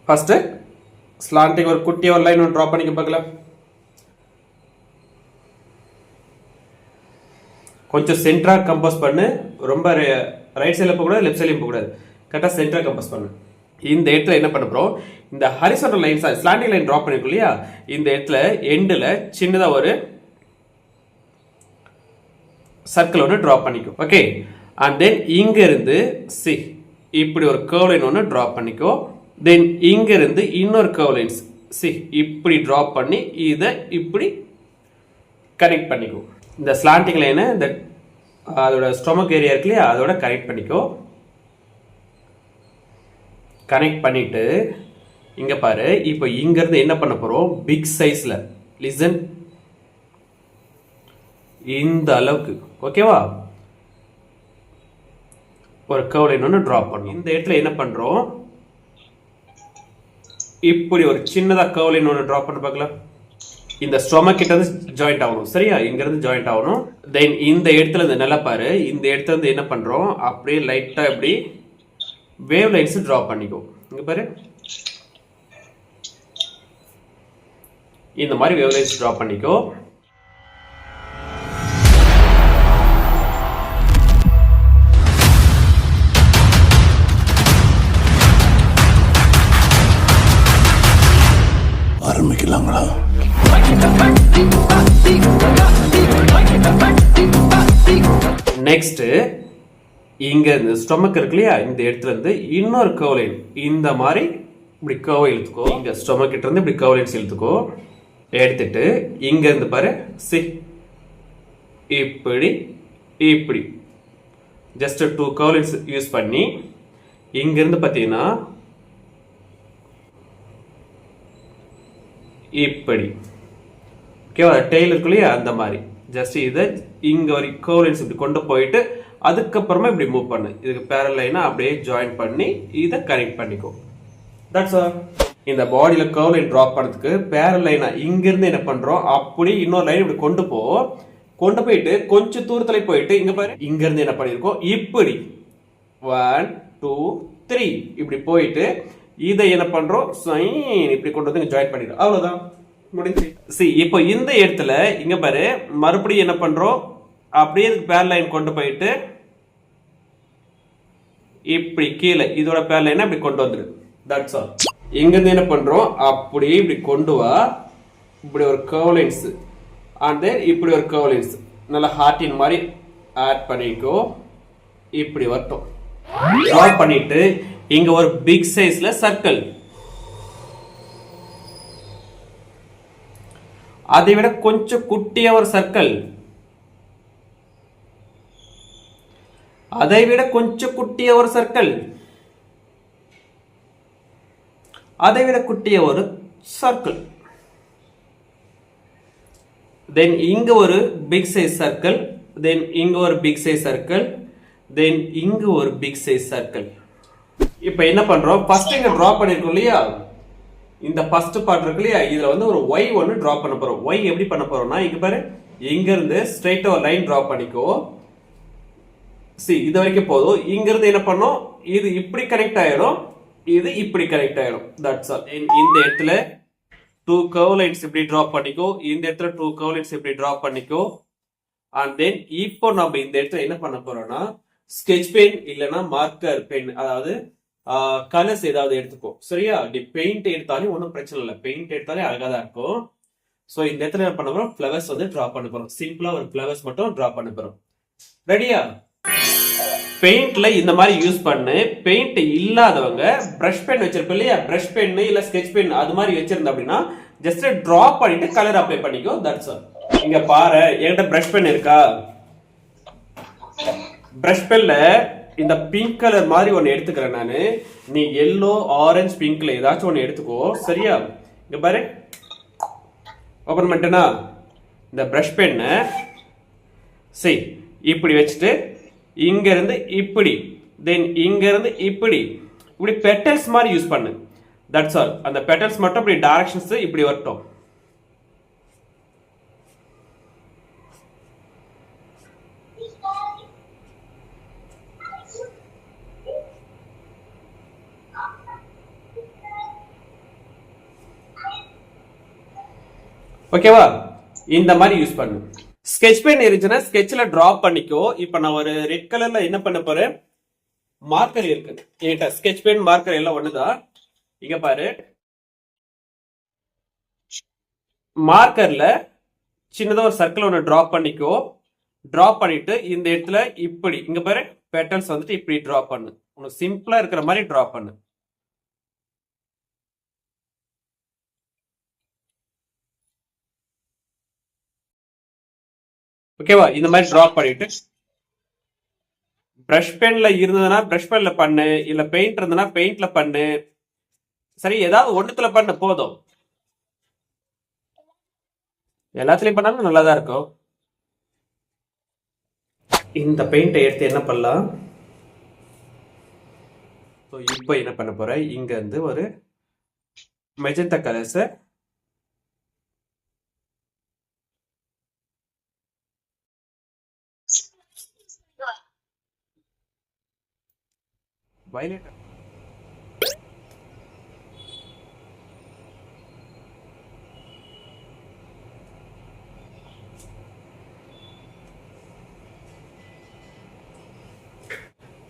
First slanting ஒரு குட்டியா ஒரு லைன் டிரா பண்ணிக்க பார்க்கலாம். கொஞ்சம் சென்டரா கம்போஸ் பண்ணு. ரொம்ப ரைட் சைடில் போகக்கூடாது, லெஃப்ட் சைட்லையும் போகக்கூடாது. கரெக்டாக சென்டரா கம்போஸ் பண்ணு. இந்த இடத்துல என்ன பண்ண போறோம், இந்த horizontal line slanting line draw பண்ணிருக்கோம் இல்லையா, இந்த இடத்துல எண்டில் சின்னதாக ஒரு சர்க்கிள் ஒன்று டிரா பண்ணிக்கோ. ஓகே, அண்ட் தென் இங்க இருந்து சி இப்படி ஒரு கர்வ் லைன் ஒன்று டிரா பண்ணிக்கோ. தென் இங்க இருந்து இன்னொரு கர்வ் லைன்ஸ் சி இப்படி டிரா பண்ணி இதை இப்படி கனெக்ட் பண்ணிக்கோ. இந்த ஸ்லாண்டிங் லைனை இந்த அதோட ஸ்டொமக் ஏரியா இருக்கு இல்லையா, அதோட கனெக்ட் பண்ணிக்கோ. கனெக்ட் பண்ணிட்டு இங்க பாரு, இப்போ இங்க இருந்து என்ன பண்ண போறோம், பிக் சைஸ்ல லிசன் இந்த அளவுக்கு. ஓகேவா, ஒரு கர்வ் லைன் ஒன்று டிரா பண்ணும். இந்த இடத்துல என்ன பண்றோம், இப்படி ஒரு சின்னதா கர்வ் லைன் ஒன்று டிரா பண்ண பார்க்கலாம். இந்த ஸ்டொமக் கிட்ட இருந்து ஜாயிண்ட் ஆகணும். சரியா, இங்க இருந்து ஜாயிண்ட் ஆகணும். தென் இந்த இடத்துல இருந்து நல்லா பாரு, இந்த இடத்துல இருந்து என்ன பண்றோம், அப்படியே லைட்டா இப்படி வேவ் லைன்ஸ் டிரா பண்ணிக்கோ. இங்க பாரு, இந்த மாதிரி வேவ் லைன்ஸ் டிரா பண்ணிக்கோ. ஆரம்பிக்கலாங்களா? நெக்ஸ்ட் இங்க இந்த ஸ்டொமக் இருக்கு இல்லையா, இந்த இடத்துல இருந்து இன்னொரு கர்வ் லைன் இந்த மாதிரி இப்படி கர்வ் இழுத்துக்கோ. இங்க ஸ்டொமக் கிட்ட இருந்து இப்படி கர்வ் லைன்ஸ் இழுத்துக்கோ. எடுத்துட்டு இங்க இருந்து பாரு, சி இப்படி இப்படி ஜஸ்ட் 2 கர்வ் லைன்ஸ் யூஸ் பண்ணி இங்க இருந்து பாத்தீங்கன்னா இப்படி ஓகேவா, டெய்ல் இருக்கு இல்லையா, அந்த மாதிரி ஜஸ்ட் இதை இங்க ஒரு கர்வ் லைன்ஸ் இப்படி கொண்டு போயிட்டு அதுக்கப்புறமா இப்படி மூவ் பண்ணு. இதுக்கு பேரல் லைனா அப்படியே ஜாயின் பண்ணி இதை கனெக்ட் பண்ணிக்கோ. That's all. இந்த பாடியில கர்வ் லைன் டிரா பண்ணதுக்கு பேரல் லைனா இங்க இருந்து என்ன பண்றோம், அப்படி இன்னொரு லைன் இப்படி கொண்டு போயிட்டு கொஞ்சம் தூரத்துல போயிட்டு இங்க பாரு, இங்க இருந்து என்ன பண்ணிருக்கோம், இப்படி 1 2 3 இப்படி போயிட்டு இதை என்ன பண்றோம், இப்படி கொண்டு வந்து ஜாயின் பண்ணிடுறோம். அவ்வளவுதான், முடிஞ்சு. சி இப்போ இந்த இடத்துல இங்க பாரு, மறுபடியும் என்ன பண்றோம், அப்படியே இதுக்கு பேரல் லைன் கொண்டு போயிட்டு இப்படி கீழே இதோட பேரல் லைன் அப்படி கொண்டு வந்துரு. That's all. இங்க இருந்து என்ன பண்றோம், அப்படியே இப்படி கொண்டு வா. இப்படி ஒரு கர்வ் லைன்ஸ் அண்ட் தென் இப்படி ஒரு கர்வ் லைன்ஸ் நல்ல ஹார்ட்டின் மாதிரி ஆட் பண்ணிக்கோ. இப்படி வரட்டும். டிரா பண்ணிட்டு இங்க ஒரு பிக் சைஸ்ல சர்க்கிள், அதை விட கொஞ்சம் குட்டியா ஒரு சர்க்கிள், அதை விட கொஞ்சம் குட்டிய ஒரு சர்க்கிள், அதை விட குட்டிய ஒரு சர்க்கிள். தென் இங்க ஒரு பிக் சைஸ் சர்க்கிள், தென் இங்க ஒரு பிக் சைஸ் சர்க்கிள், தென் இங்க ஒரு பிக் சைஸ் சர்க்கிள். இப்போ என்ன பண்றோம், ஃபர்ஸ்ட் இங்க டிரா பண்ணிருக்கோம் இல்லையா, இந்த ஃபர்ஸ்ட் பார்ட் இருக்கு இல்லையா, இதுல வந்து ஒரு y ஒன்னு டிரா பண்ண போறோம். y எப்படி பண்ண போறோம்னா, இங்க பாரு, இங்க இருந்து ஸ்ட்ரைட்டா ஒரு லைன் டிரா பண்ணிக்கோ. சி இது வரைக்கும் போதும். இங்க இருந்து என்ன பண்ணோம், இது இப்படி கனெக்ட் ஆயிடும், இது இப்படி கனெக்ட் ஆயிடும். That's all. இந்த இடத்துல 2 கர்வ் லைன்ஸ் இப்படி டிரா பண்ணிக்கோ. இந்த இடத்துல 2 கர்வ் லைன்ஸ் இப்படி டிரா பண்ணிக்கோ. அண்ட் தென் இப்போ நம்ம இந்த இடத்துல என்ன பண்ண போறோம்னா, ஸ்கெட்ச் பென் இல்லைன்னா மார்க்கர் பென், அதாவது கலர்ஸ் ஏதாவது எடுத்துக்கோ. சரியா, அப்படி பெயிண்ட் எடுத்தாலும் ஒன்றும் பிரச்சனை இல்லை, பெயிண்ட் எடுத்தாலே அழகா தான் இருக்கும். ஸோ இந்த இடத்துல என்ன பண்ண போறோம், ஃபிளவர்ஸ் வந்து டிரா பண்ண போறோம். சிம்பிளா ஒரு ஃபிளவர்ஸ் மட்டும் டிரா பண்ண போறோம். ரெடியா? பெயிண்ட்ல இந்த மாதிரி யூஸ் பண்ணு. பெயிண்ட் இல்லாதவங்க பிரஷ் பென் வச்சிருப்போம் இல்லையா, பிரஷ் பென் இல்ல ஸ்கெட்ச் பென் அது மாதிரி வச்சிருந்த அப்படின்னா ஜஸ்ட் டிரா பண்ணிட்டு கலர் அப்ளை பண்ணிக்கோ. That's all. இங்க பாரு, என்கிட்ட பிரஷ் பென் இருக்கா, பிரஷ் பென்ல இந்த பிங்க் கலர் மாதிரி ஒன்னு எடுத்துக்கிறேன் நானு. நீ எல்லோ ஆரஞ்சு பிங்க்ல ஏதாச்சும் ஒன்னு எடுத்துக்கோ. சரியா, இங்க பாரு, ஓபன் பண்ணிட்டேனா இந்த பிரஷ் பென்ன, சரி இப்படி வச்சுட்டு இங்க இருந்து இப்படி, தென் இங்க இருந்து இப்படி இப்படி பெட்டல்ஸ் மாதிரி யூஸ் பண்ணு. That's all. அந்த பெட்டல்ஸ் மட்டும் இப்படி டைரக்ஷன்ஸ் இப்படி வரட்டும். ஓகேவா? இந்த மாதிரி யூஸ் பண்ணு. ஸ்கெட்ச் பென் இருந்துச்சுன்னா ஸ்கெட்ச்ல டிராப் பண்ணிக்கோ. இப்ப நான் ஒரு ரெட் கலர்ல என்ன பண்ண போறேன், மார்க்கர் இருக்கு என்கிட்ட. ஸ்கெட்ச் பென் மார்க்கர் எல்லாம் ஒண்ணுதான். இங்க பாரு, மார்க்கர்ல சின்னதா ஒரு சர்க்கிள் ஒன்று டிராப் பண்ணிக்கோ. டிராப் பண்ணிட்டு இந்த இடத்துல இப்படி இங்க பாரு பெட்டல்ஸ் வந்துட்டு இப்படி டிராப் பண்ணு. உனக்கு சிம்பிளா இருக்கிற மாதிரி டிராப் பண்ணு. ஓகேவா? இந்த மாதிரி டிராப் பண்ணிட்டு பிரஷ் பென்ல இருந்ததுன்னா பிரஷ் பென்ல பண்ணு, இல்ல பெயிண்ட் இருந்ததுன்னா பெயிண்ட்ல பண்ணு. சரி, ஏதாவது ஒண்ணுத்துல பண்ணு போதும். எல்லாத்துலயும் பண்ணாலும் நல்லாதான் இருக்கும். இந்த பெயிண்டை எடுத்து என்ன பண்ணலாம், இப்போ என்ன பண்ண போற, இங்க இருந்து ஒரு மெஜந்தா கலர்ஸ் வயலட்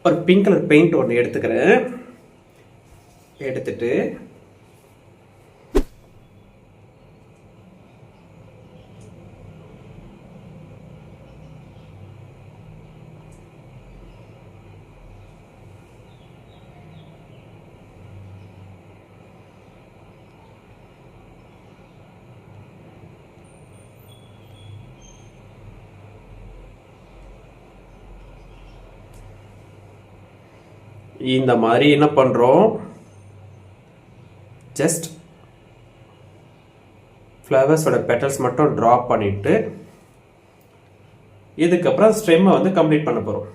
ஒரு பிங்க் கலர் பெயிண்ட் ஒன்று எடுத்துக்கிறேன். எடுத்துட்டு இந்த மாதிரி என்ன பண்றோம், ஜஸ்ட் ஃப்ளவர்ஸோட பெட்டல்ஸ் மட்டும் டிராப் பண்ணிட்டு இதுக்கப்புறம் ஸ்டெம்மை வந்து கம்ப்ளீட் பண்ண போறோம்.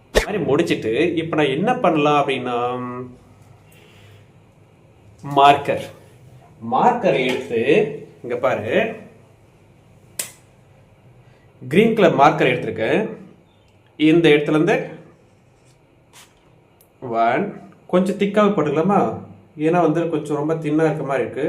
இந்த மாதிரி முடிச்சிட்டு இப்போ நான் என்ன பண்ணலாம் அப்படின்னா, மார்க்கர் எடுத்து இங்க பாரு, கிரீன் கலர் மார்க்கர் எடுத்திருக்கேன். இந்த இடத்துல இருந்து கொஞ்சம் திக்காக போட்டுக்கலாமா, ஏன்னா வந்து கொஞ்சம் ரொம்ப தின்னா இருக்க மாதிரி இருக்கு.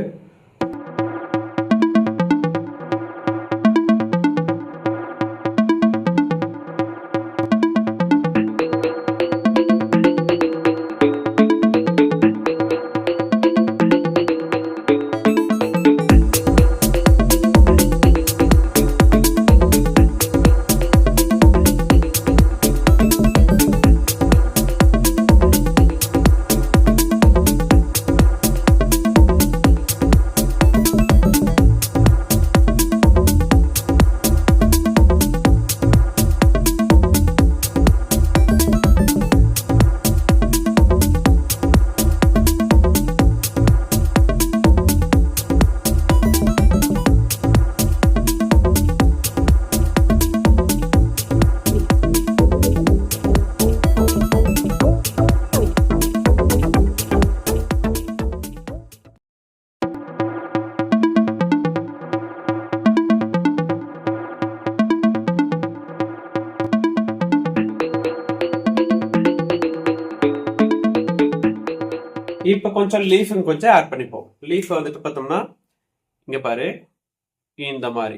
இப்போ கொஞ்சம் லீஃப் கொஞ்சம் ஆட் பண்ணிப்போம். லீஃப் வந்துட்டு பார்த்தோம்னா இங்க பாரு, இந்த மாதிரி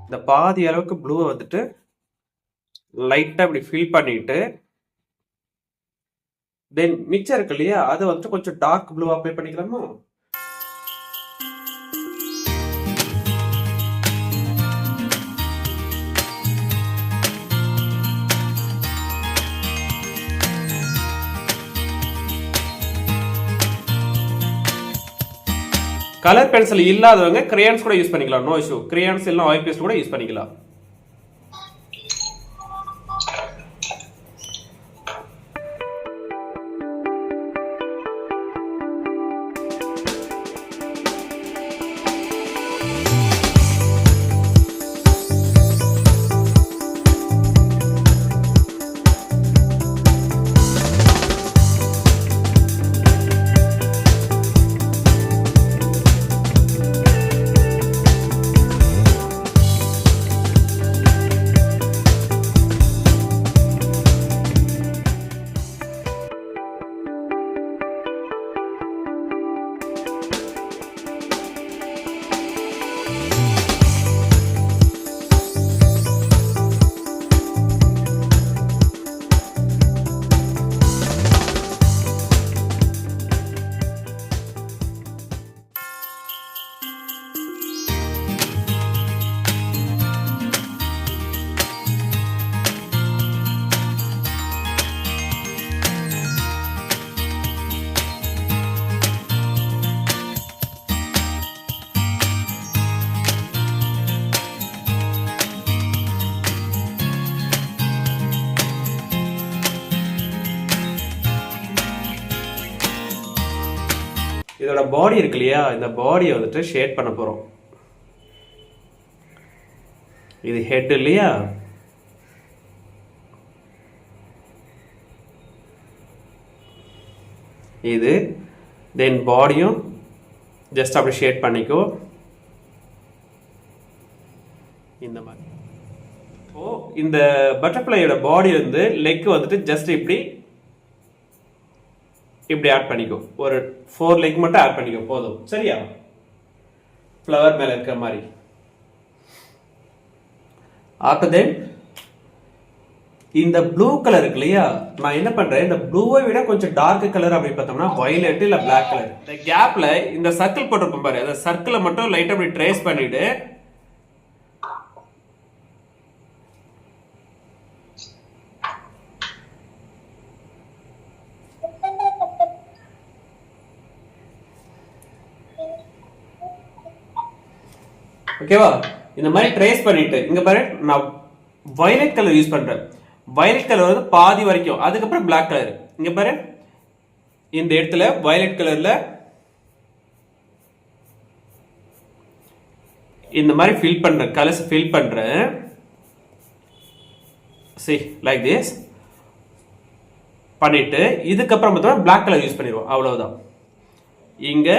இந்த பாதி அளவுக்கு ப்ளூவை வந்துட்டு லைட்டா இப்படி ஃபில் பண்ணிட்டு, தென் மிச்சம் இருக்கு இல்லையா, அதை வந்துட்டு கொஞ்சம் டார்க் ப்ளூ அப்ளை பண்ணிக்கலாமா. கலர் பென்சில் இல்லாதவங்க கிரேயான்ஸ் கூட யூஸ் பண்ணிக்கலாம், நோ இஷ்யூ. கிரேயான்ஸ் எல்லாம் ஆயில் பேஸ்ட் கூட யூஸ் பண்ணிக்கலாம். இதோட பாடி இருக்கு இல்லையா, இந்த பாடியை வந்துட்டு ஷேட் பண்ண போறோம். இது ஹெட் இல்லையா, இது தென் பாடியும் ஜஸ்ட் அப்படி ஷேட் பண்ணிக்கோ இந்த மாதிரி. ஓ, இந்த பட்டர்ஃப்ளையோட பாடி வந்து லெக் வந்துட்டு ஜஸ்ட் இப்படி இப்படி ஆட் பண்ணிக்கோ. ஒரு 4 லெக் மட்டும் ஆட் பண்ணிக்கோ போதும். சரியா, ஃப்ளவர் மேல இருக்கிற மாதிரி. ஆஃப்டர் தென் இந்த ப்ளூ கலர் இருக்கு இல்லையா, நான் என்ன பண்றேன், இந்த ப்ளூவை விட கொஞ்சம் டார்க் கலர் அப்படி பார்த்தோம்னா வயலட் இல்ல பிளாக் கலர். இந்த கேப்ல இந்த சர்க்கிள் போட்டிருப்போம் பாரு, அந்த சர்க்கிளை மட்டும் லைட்டா அப்படி ட்ரேஸ் பண்ணிட்டு ஓகேவா, இந்த மாதிரி ட்ரேஸ் பண்ணிட்டு இங்க பாரு, நான் வயலட் கலர் யூஸ் பண்றேன். வயலட் கலர் வந்து பாதி வரைக்கும், அதுக்கப்புறம் பிளாக் கலர். இங்க பாரு, இந்த இடத்துல வயலட் கலர்ல இந்த மாதிரி ஃபில் பண்றேன், கலர்ஸ் ஃபில் பண்றேன். see like this பண்ணிட்டு இதுக்கப்புறம் பார்த்தா பிளாக் கலர் யூஸ் பண்ணிடுவோம். அவ்வளவுதான். இங்க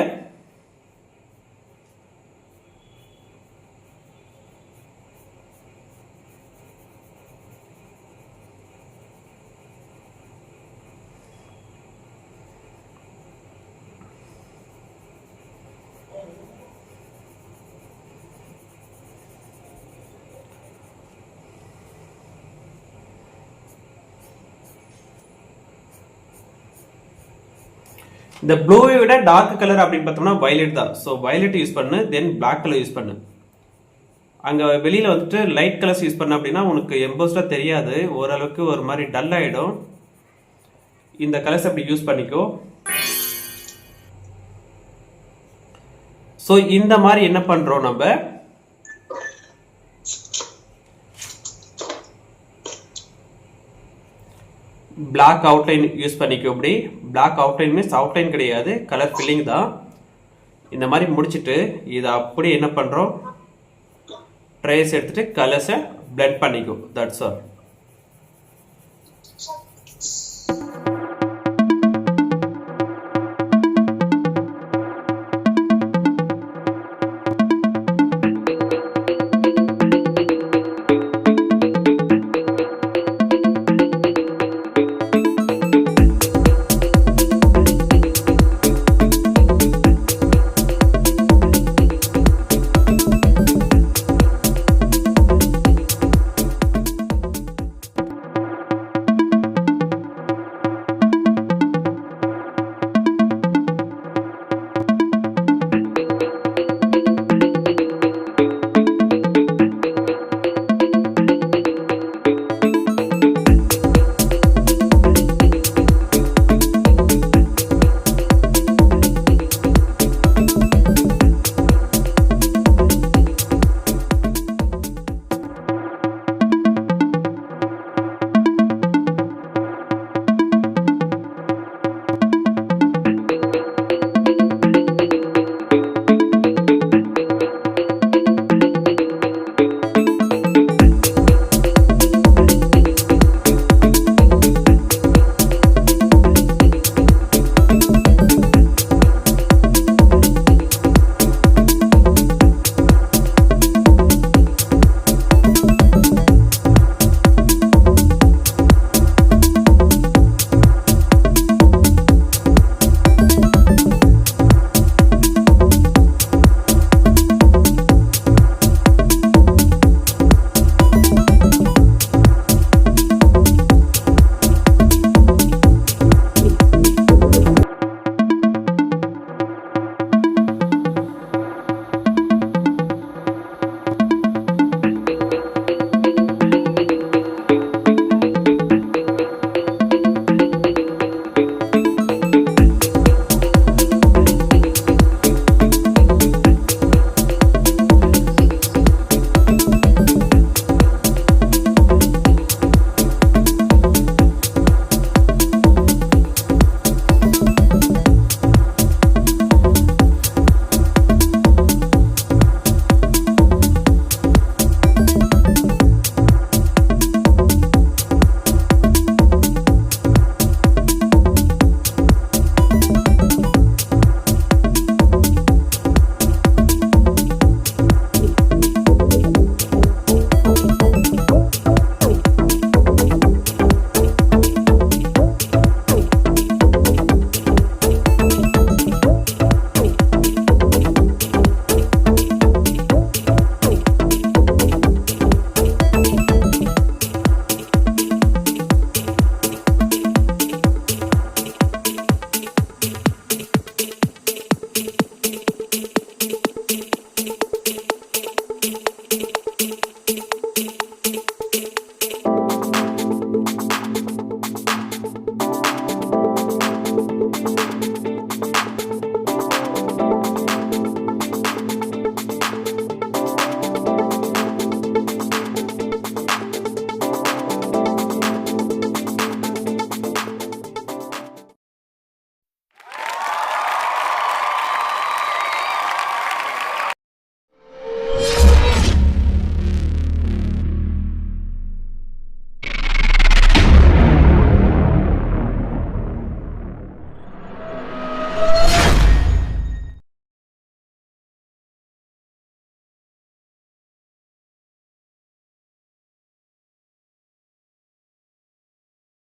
இந்த ப்ளூவை விட டார்க் கலர் அப்படின்னு பார்த்தோம்னா வயலட் தான். ஸோ வயலட் யூஸ் பண்ணு, தென் பிளாக் கலர் யூஸ் பண்ணு. அங்கே வெளியில் வந்துட்டு லைட் கலர்ஸ் யூஸ் பண்ண அப்படின்னா உனக்கு எம்போஸ்டாக தெரியாது, ஓரளவுக்கு ஒரு மாதிரி டல் ஆகிடும். இந்த கலர்ஸ் அப்படி யூஸ் பண்ணிக்கோ. ஸோ இந்த மாதிரி என்ன பண்ணுறோம், நம்ம பிளாக் அவுட்லைன் யூஸ் பண்ணிக்கோ. இப்படி பிளாக் அவுட்லைன் மீன்ஸ் அவுட்லைன் கிடையாது, கலர் ஃபில்லிங் தான். இந்த மாதிரி முடிச்சுட்டு இதை அப்படி என்ன பண்ணுறோம், ட்ரேஸ் எடுத்துட்டு கலர்ஸை பிளெண்ட் பண்ணிக்கோ. That's all.